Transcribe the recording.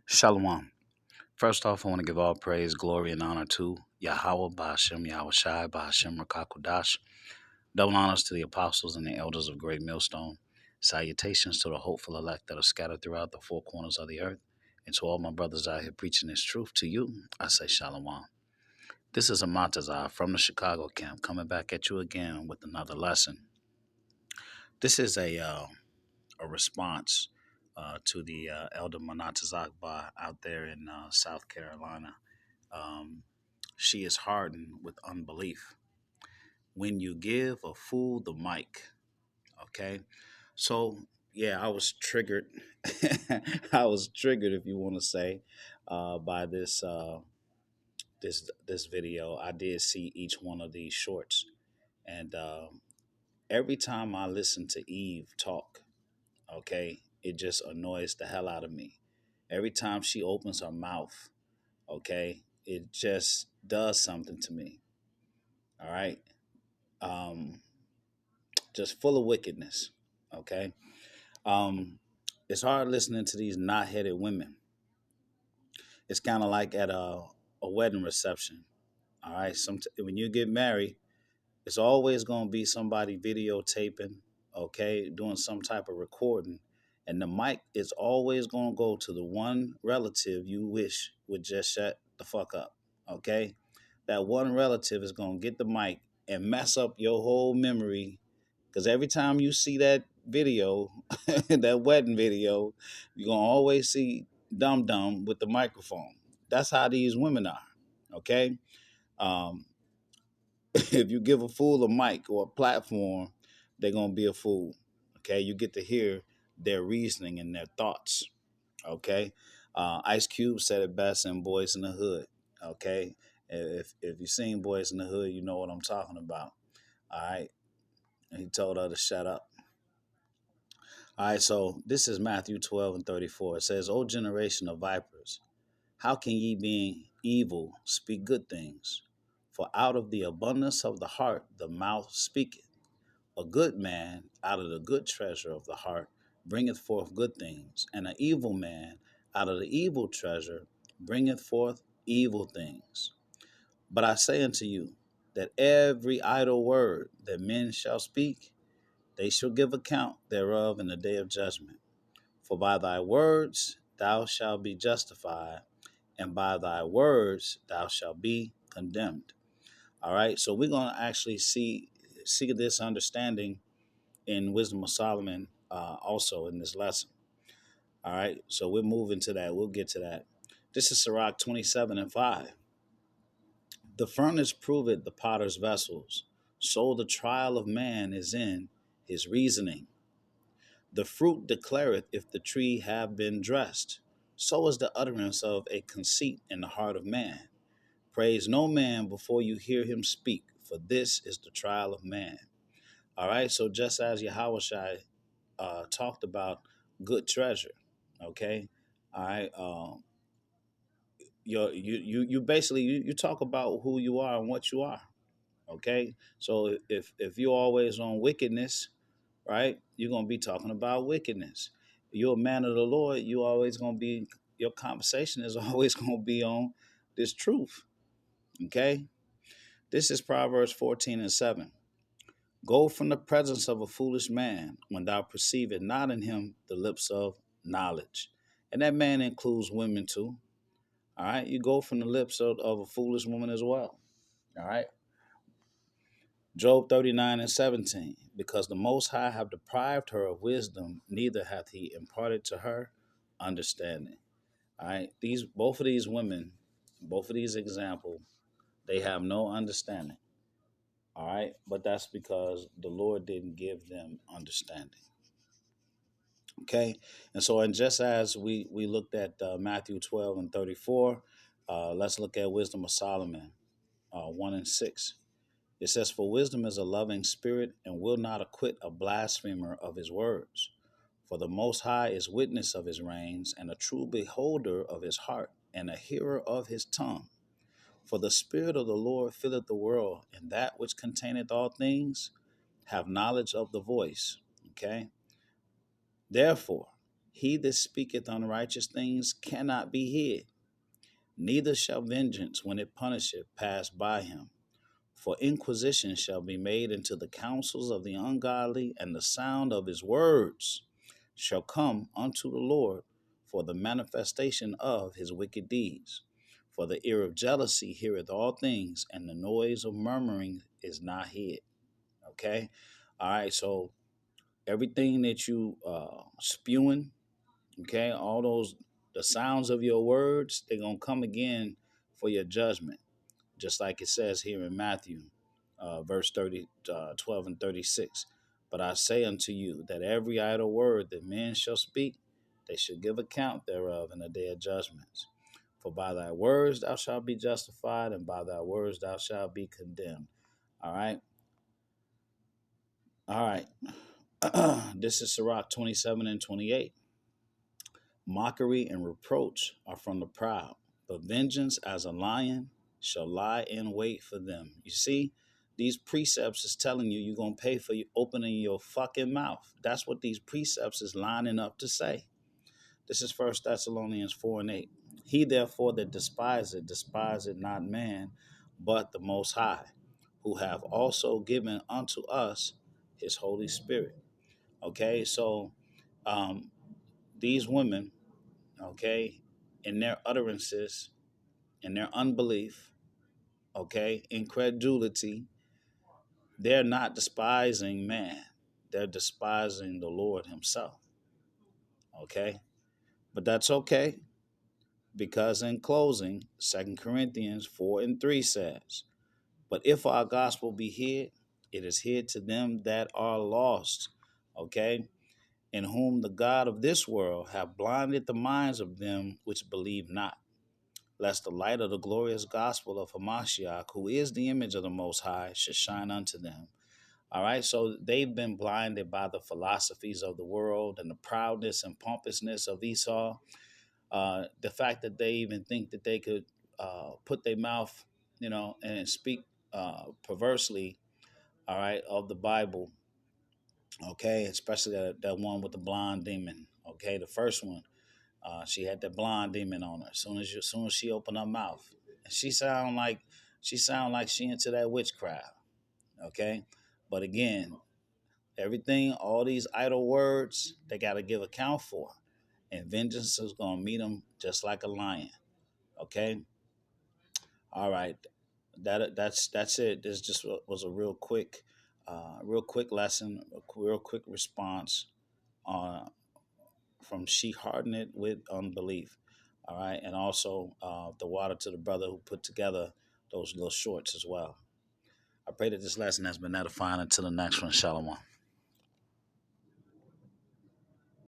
Shalom. First off, I want to give all praise, glory, and honor to Yahweh, Ba'ashem, Yahweh Shai, Ba'ashem, Rakakudash. Double honors to the apostles and the elders of Great Millstone. Salutations to the hopeful elect that are scattered throughout the four corners of the earth. And to all my brothers out here preaching this truth to you, I say Shalom. This is Amatazah from the Chicago camp coming back at you again with another lesson. This is a response to the elder Manatazakba out there in South Carolina. Um, she is hardened with unbelief. When you give a fool the mic, okay? So, yeah, I was triggered. I was triggered, if you want to say, by this video. I did see each one of these shorts, and every time I listen to Eve talk, okay, it just annoys the hell out of me. Every time she opens her mouth, okay, it just does something to me. All right. Um, just full of wickedness. Okay. Um, it's hard listening to these knot-headed women. It's kind of like at a wedding reception. All right. When you get married, it's always going to be somebody videotaping, okay, doing some type of recording. And the mic is always going to go to the one relative you wish would just shut the fuck up, okay? That one relative is going to get the mic and mess up your whole memory. Because every time you see that video, that wedding video, you're going to always see Dum Dum with the microphone. That's how these women are, okay? Um, if you give a fool a mic or a platform, they're going to be a fool. Okay. You get to hear their reasoning and their thoughts. Okay. Ice Cube said it best in Boys in the Hood. Okay. If you've seen Boys in the Hood, you know what I'm talking about. All right. And he told her to shut up. All right. So this is Matthew 12 and 34. It says, O generation of vipers, how can ye, being evil, speak good things? For out of the abundance of the heart, the mouth speaketh. A good man out of the good treasure of the heart bringeth forth good things, and an evil man out of the evil treasure bringeth forth evil things. But I say unto you, that every idle word that men shall speak, they shall give account thereof in the day of judgment. For by thy words thou shalt be justified, and by thy words thou shalt be condemned. All right, so we're going to actually see this understanding in Wisdom of Solomon also in this lesson. All right, so we're moving to that. We'll get to that. This is Sirach 27 and 5. The furnace proveth the potter's vessels, so the trial of man is in his reasoning. The fruit declareth if the tree have been dressed, so is the utterance of a conceit in the heart of man. Praise no man before you hear him speak, for this is the trial of man. All right, so just as Yahweh Shai talked about good treasure, okay, all right, you basically you talk about who you are and what you are, okay. So if you're always on wickedness, right, you're gonna be talking about wickedness. You're a man of the Lord. You always gonna be your conversation is always gonna be on this truth, okay. This is Proverbs 14 and 7. Go from the presence of a foolish man when thou perceivest not in him the lips of knowledge. And that man includes women too. All right. You go from the lips of a foolish woman as well. All right. Job 39 and 17. Because the Most High have deprived her of wisdom, neither hath he imparted to her understanding. All right. Both of these women, both of these examples, they have no understanding. All right. But that's because the Lord didn't give them understanding. Okay. And just as we looked at Matthew 12 and 34, let's look at Wisdom of Solomon 1 and 6. It says, for wisdom is a loving spirit and will not acquit a blasphemer of his words. For the Most High is witness of his reigns and a true beholder of his heart and a hearer of his tongue. For the Spirit of the Lord filleth the world, and that which containeth all things have knowledge of the voice. Okay. Therefore, He that speaketh unrighteous things cannot be hid, neither shall vengeance, when it punisheth, pass by him. For inquisition shall be made into the counsels of the ungodly, and the sound of his words shall come unto the Lord for the manifestation of his wicked deeds. For the ear of jealousy heareth all things, and the noise of murmuring is not hid. Okay? All right, so everything that you spewing, okay, all those, the sounds of your words, they're going to come again for your judgment, just like it says here in Matthew, verse 30, 12 and 36. But I say unto you that every idle word that men shall speak, they shall give account thereof in the day of judgments. For by thy words thou shalt be justified, and by thy words thou shalt be condemned. All right. All right. This is Sirach 27 and 28. Mockery and reproach are from the proud, but vengeance as a lion shall lie in wait for them. You see, these precepts is telling you you're going to pay for you opening your fucking mouth. That's what these precepts is lining up to say. This is First Thessalonians 4 and 8. He therefore that despiseth not man, but the Most High, who have also given unto us his Holy Spirit. Okay, so um, these women, okay, in their utterances, in their unbelief, okay, incredulity, they're not despising man. They're despising the Lord himself, okay? But that's okay, because in closing, 2 Corinthians 4 and 3 says, but if our gospel be hid, it is hid to them that are lost, okay? In whom the God of this world have blinded the minds of them which believe not, lest the light of the glorious gospel of Hamashiach, who is the image of the Most High, should shine unto them. All right, so they've been blinded by the philosophies of the world and the proudness and pompousness of Esau. The fact that they even think that they could put their mouth, and speak perversely, all right, of the Bible, okay, especially that one with the blonde demon, okay, the first one. She had that blonde demon on her. As soon as she opened her mouth, she sound like she into that witchcraft. Okay, but again, everything, all these idle words, they got to give account for, and vengeance is gonna meet them just like a lion. Okay, all right, that's it. This just was a real quick lesson, a real quick response on from she hardened it with unbelief. All right. And also the water to the brother who put together those little shorts as well. I pray that this lesson has been edifying. Until the next one. Shalom.